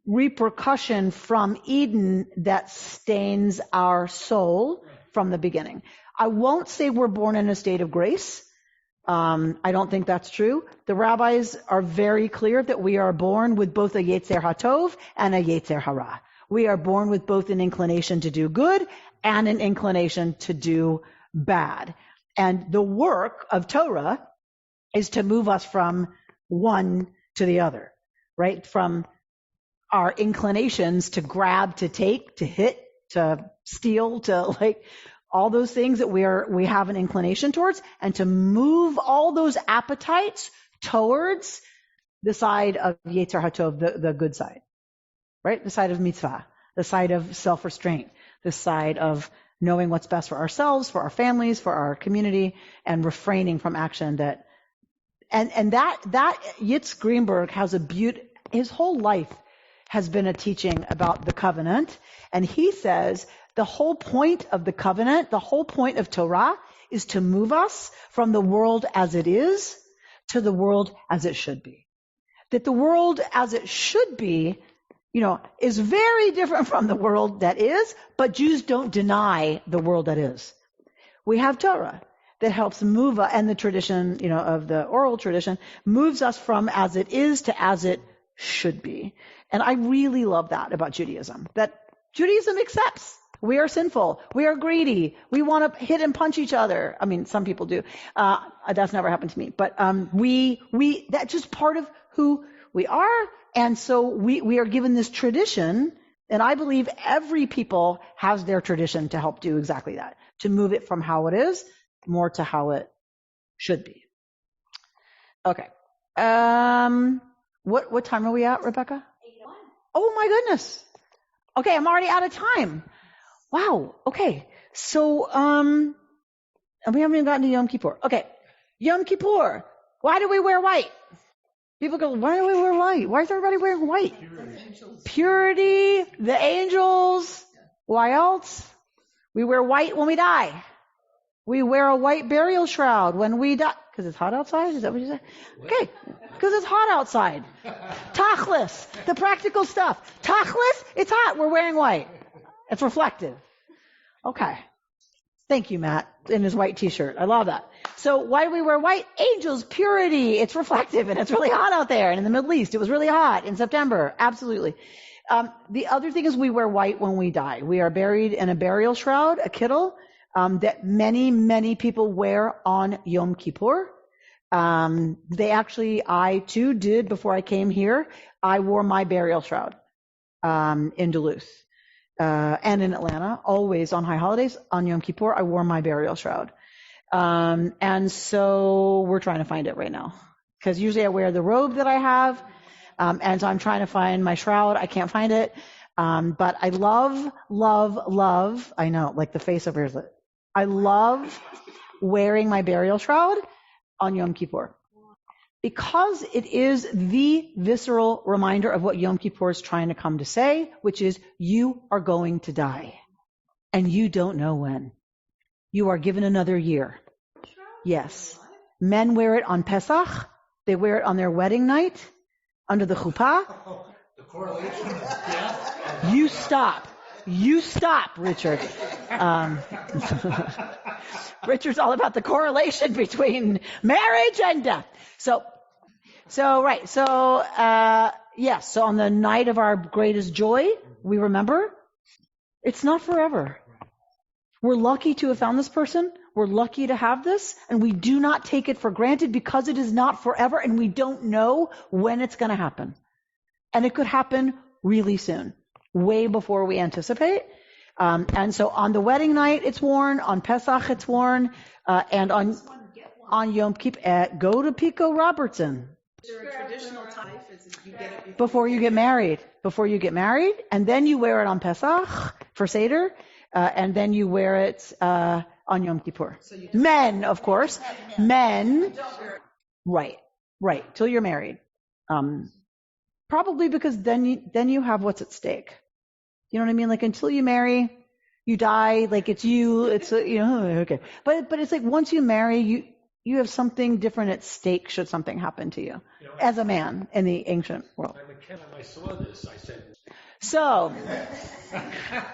A: repercussion from Eden that stains our soul from the beginning. I won't say we're born in a state of grace. I don't think that's true. The rabbis are very clear that we are born with both a Yetzer HaTov and a Yetzer Hara. We are born with both an inclination to do good and an inclination to do bad. And the work of Torah is to move us from one to the other, right? From our inclinations to grab, to take, to hit, to steal, to like all those things that we have an inclination towards, and to move all those appetites towards the side of Yetzer HaTov, the good side, right? The side of mitzvah, the side of self-restraint, the side of knowing what's best for ourselves, for our families, for our community, and refraining from action that, and that Yitz Greenberg has his whole life has been a teaching about the covenant. And he says the whole point of the covenant, the whole point of Torah is to move us from the world as it is to the world as it should be. That the world as it should be, is very different from the world that is, but Jews don't deny the world that is. We have Torah that helps move us, and the tradition, of the oral tradition moves us from as it is to as it should be. And I really love that about Judaism, that Judaism accepts we are sinful, we are greedy, we want to hit and punch each other. I mean, some people do. That's never happened to me, but that's just part of who we are. And so we are given this tradition, and I believe every people has their tradition to help do exactly that, to move it from how it is more to how it should be. Okay. What time are we at, Rebecca? 8:01. Oh my goodness. Okay, I'm already out of time. Wow. Okay. So, and we haven't even gotten to Yom Kippur. Okay. Yom Kippur. Why do we wear white? People go, why do we wear white? Why is everybody wearing white? Purity, the angels. Why else? We wear white when we die. We wear a white burial shroud when we die. Because it's hot outside? Is that what you said? Okay. Because it's hot outside. Tachlis. The practical stuff. Tachlis, it's hot. We're wearing white. It's reflective. Okay. Thank you, Matt, in his white t-shirt. I love that. So why do we wear white? Angels, purity. It's reflective, and it's really hot out there. And in the Middle East, it was really hot in September. Absolutely. The other thing is we wear white when we die. We are buried in a burial shroud, a kittel, that many, many people wear on Yom Kippur. I too did before I came here. I wore my burial shroud in Duluth. And in Atlanta, always on high holidays, on Yom Kippur, I wore my burial shroud. And so we're trying to find it right now. Because usually I wear the robe that I have, and so I'm trying to find my shroud. I can't find it. But I love, I know, like the face over here. I love wearing my burial shroud on Yom Kippur. Because it is the visceral reminder of what Yom Kippur is trying to come to say, which is you are going to die. And you don't know when. You are given another year. Yes. Men wear it on Pesach. They wear it on their wedding night under the chuppah.
D: The correlation.
A: You stop, Richard. Richard's all about the correlation between marriage and death. So on the night of our greatest joy, we remember it's not forever. We're lucky to have found this person. We're lucky to have this, and we do not take it for granted because it is not forever, and we don't know when it's going to happen. And it could happen really soon, way before we anticipate. And so on the wedding night, it's worn. On Pesach, it's worn. And on Yom Kippur, go to Pico Robertson.
H: Is there a traditional time? You get it
A: before you get married. Before you get married, and then you wear it on Pesach for Seder, and then you wear it on Yom Kippur. So men, of course. Men. Right. Till you're married. Probably because then you have what's at stake. You know what I mean? Like until you marry, you die. Like it's you. It's okay. But it's like once you marry, you have something different at stake should something happen to you as a man in the ancient world.
G: When I saw this, I said.
A: So,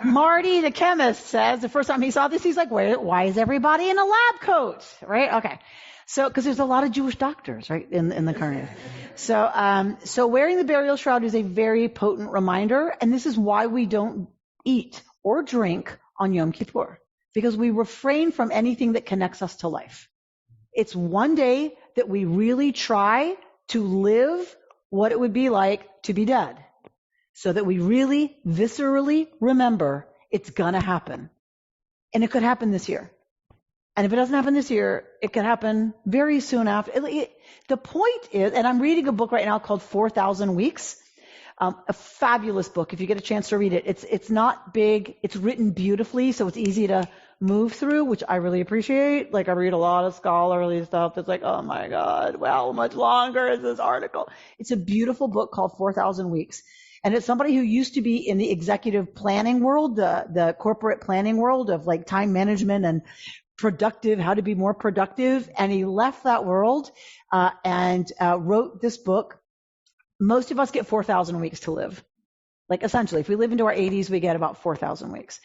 A: Marty, the chemist, says the first time he saw this, he's like, why is everybody in a lab coat? Right? Okay. So, because there's a lot of Jewish doctors, right, in the current. So wearing the burial shroud is a very potent reminder, and this is why we don't eat or drink on Yom Kippur, because we refrain from anything that connects us to life. It's one day that we really try to live what it would be like to be dead, so that we really viscerally remember it's gonna happen. And it could happen this year. And if it doesn't happen this year, it could happen very soon after. The point is, and I'm reading a book right now called 4,000 Weeks, a fabulous book. If you get a chance to read it, it's not big. It's written beautifully, so it's easy to move through, which I really appreciate. Like I read a lot of scholarly stuff that's like, oh my God, well, how much longer is this article? It's a beautiful book called 4,000 Weeks. And it's somebody who used to be in the executive planning world, the corporate planning world of like time management and productive, how to be more productive. And he left that world and wrote this book. Most of us get 4,000 weeks to live. Like essentially, if we live into our 80s, we get about 4,000 weeks.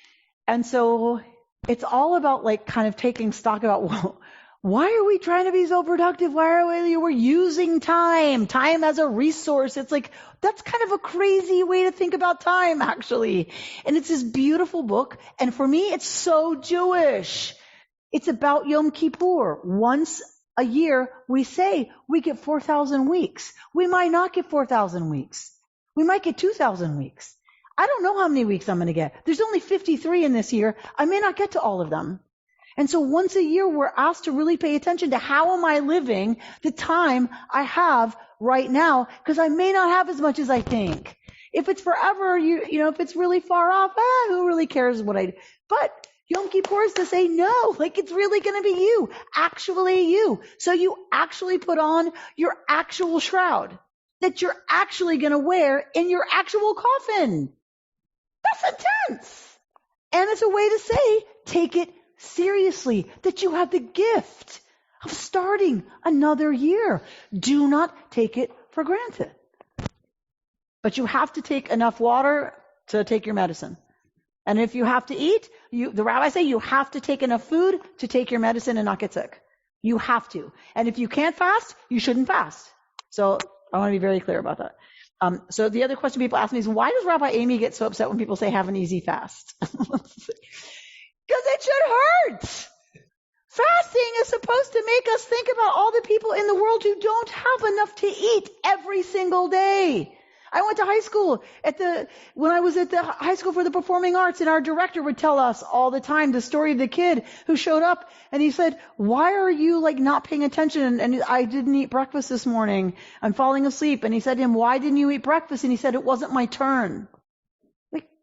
A: And so it's all about like kind of taking stock about, well, why are we trying to be so productive? Why are we're using time as a resource? It's like, that's kind of a crazy way to think about time, actually. And it's this beautiful book. And for me, it's so Jewish. It's about Yom Kippur. Once a year, we say we get 4,000 weeks. We might not get 4,000 weeks. We might get 2,000 weeks. I don't know how many weeks I'm going to get. There's only 53 in this year. I may not get to all of them. And so once a year, we're asked to really pay attention to how am I living the time I have right now, because I may not have as much as I think. If it's forever, if it's really far off, who really cares what I do? But Yom Kippur is to say no, like it's really going to be you, actually you. So you actually put on your actual shroud that you're actually going to wear in your actual coffin. That's intense. And it's a way to say take it seriously that you have the gift of starting another year. Do not take it for granted. But you have to take enough water to take your medicine. And if you have to eat, the rabbis say you have to take enough food to take your medicine and not get sick. You have to. And if you can't fast, you shouldn't fast. So I want to be very clear about that. So the other question people ask me is, why does Rabbi Amy get so upset when people say have an easy fast? Because it should hurt. Fasting is supposed to make us think about all the people in the world who don't have enough to eat every single day. I went to high school when I was at the high school for the performing arts, and our director would tell us all the time the story of the kid who showed up and he said, why are you not paying attention? And I didn't eat breakfast this morning. I'm falling asleep. And he said to him, why didn't you eat breakfast? And he said, it wasn't my turn.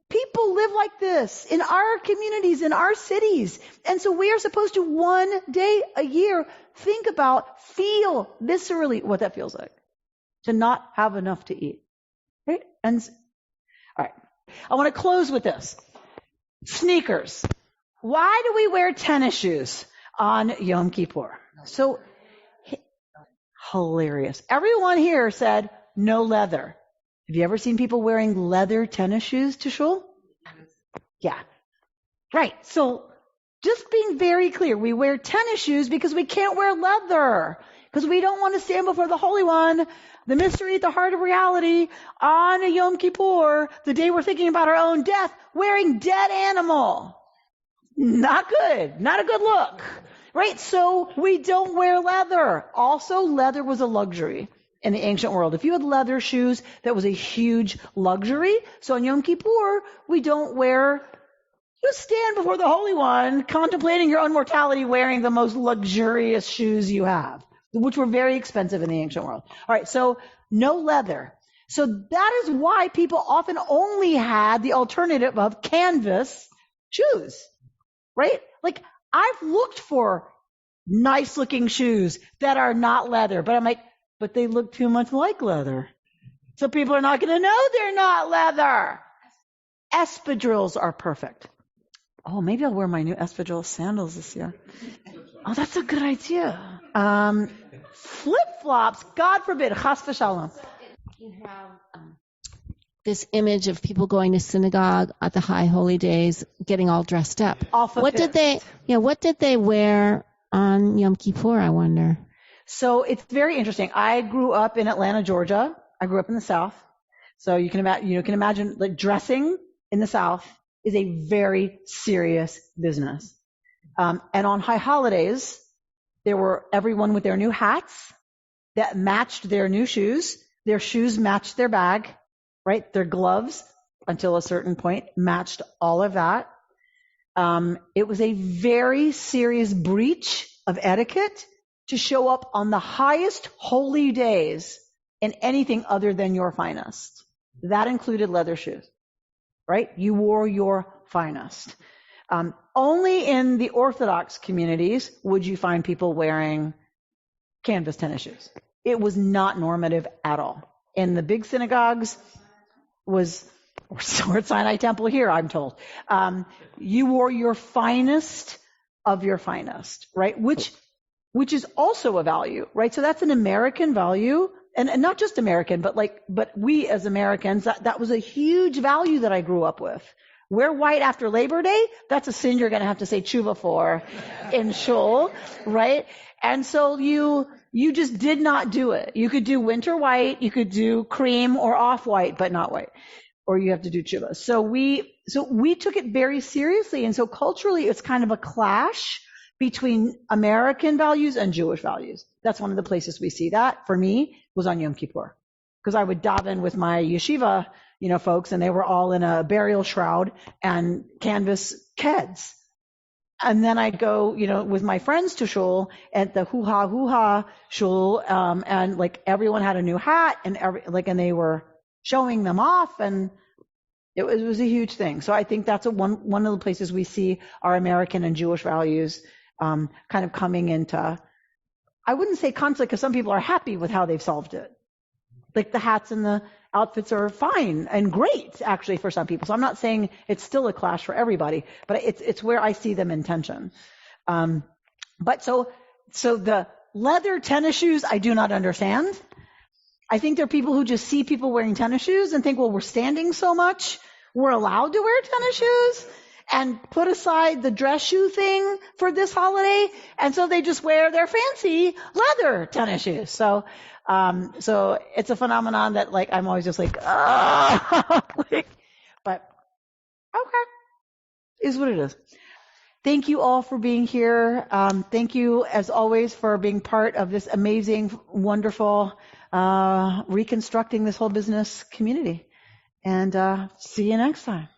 A: People live like this in our communities, in our cities. And so we are supposed to one day a year think about, feel viscerally what that feels like to not have enough to eat. Right? And all right. I want to close with this. Sneakers. Why do we wear tennis shoes on Yom Kippur? So hilarious. Everyone here said no leather. Have you ever seen people wearing leather tennis shoes to shul? Yeah. Right. So just being very clear, we wear tennis shoes because we can't wear leather, because we don't want to stand before the Holy One, the mystery at the heart of reality, on a Yom Kippur, the day we're thinking about our own death, wearing dead animal. Not good. Not a good look. Right? So we don't wear leather. Also, leather was a luxury in the ancient world. If you had leather shoes, that was a huge luxury. So on Yom Kippur, we don't wear, you stand before the Holy One, contemplating your own mortality, wearing the most luxurious shoes you have, which were very expensive in the ancient world. All right, so no leather. So that is why people often only had the alternative of canvas shoes, right? I've looked for nice looking shoes that are not leather, but I'm like, but they look too much like leather. So people are not going to know they're not leather. Espadrilles are perfect. Oh, maybe I'll wear my new espadrille sandals this year. Oh, that's a good idea. Flip-flops, God forbid, chas v'shalom.
C: You have this image of people going to synagogue at the high holy days, getting all dressed up. What did they wear on Yom Kippur, I wonder?
A: So it's very interesting. I grew up in Atlanta, Georgia. I grew up in the South. So you can imagine dressing in the South is a very serious business. And on high holidays, there were everyone with their new hats that matched their new shoes. Their shoes matched their bag, right? Their gloves, until a certain point, matched all of that. It was a very serious breach of etiquette to show up on the highest holy days in anything other than your finest. That included leather shoes, right? You wore your finest. Only in the Orthodox communities would you find people wearing canvas tennis shoes. It was not normative at all. In the big synagogues or at Sinai Temple here, I'm told, you wore your finest of your finest, right? Which is also a value, right? So that's an American value, and not just American, but we as Americans, that was a huge value that I grew up with. Wear white after Labor Day, that's a sin you're going to have to say tshuva for in shul, right? And so you just did not do it. You could do winter white, you could do cream or off-white, but not white. Or you have to do tshuva. So we took it very seriously, and so culturally it's kind of a clash between American values and Jewish values. That's one of the places we see that, for me, was on Yom Kippur. Because I would daven with my yeshiva, folks, and they were all in a burial shroud and canvas keds. And then I'd go, with my friends to shul at the hoo-ha shul, and everyone had a new hat, and and they were showing them off, and it was a huge thing. So I think that's one of the places we see our American and Jewish values kind of coming into, I wouldn't say conflict, because some people are happy with how they've solved it. Like the hats and the outfits are fine and great, actually, for some people. So I'm not saying it's still a clash for everybody, but it's where I see them in tension. But so the leather tennis shoes, I do not understand. I think there are people who just see people wearing tennis shoes and think, well, we're standing so much, we're allowed to wear tennis shoes, and put aside the dress shoe thing for this holiday, and so they just wear their fancy leather tennis shoes. So it's a phenomenon that, like, I'm always just like, but okay, is what it is. Thank you all for being here. Thank you, as always, for being part of this amazing, wonderful, reconstructing this whole business community. And see you next time.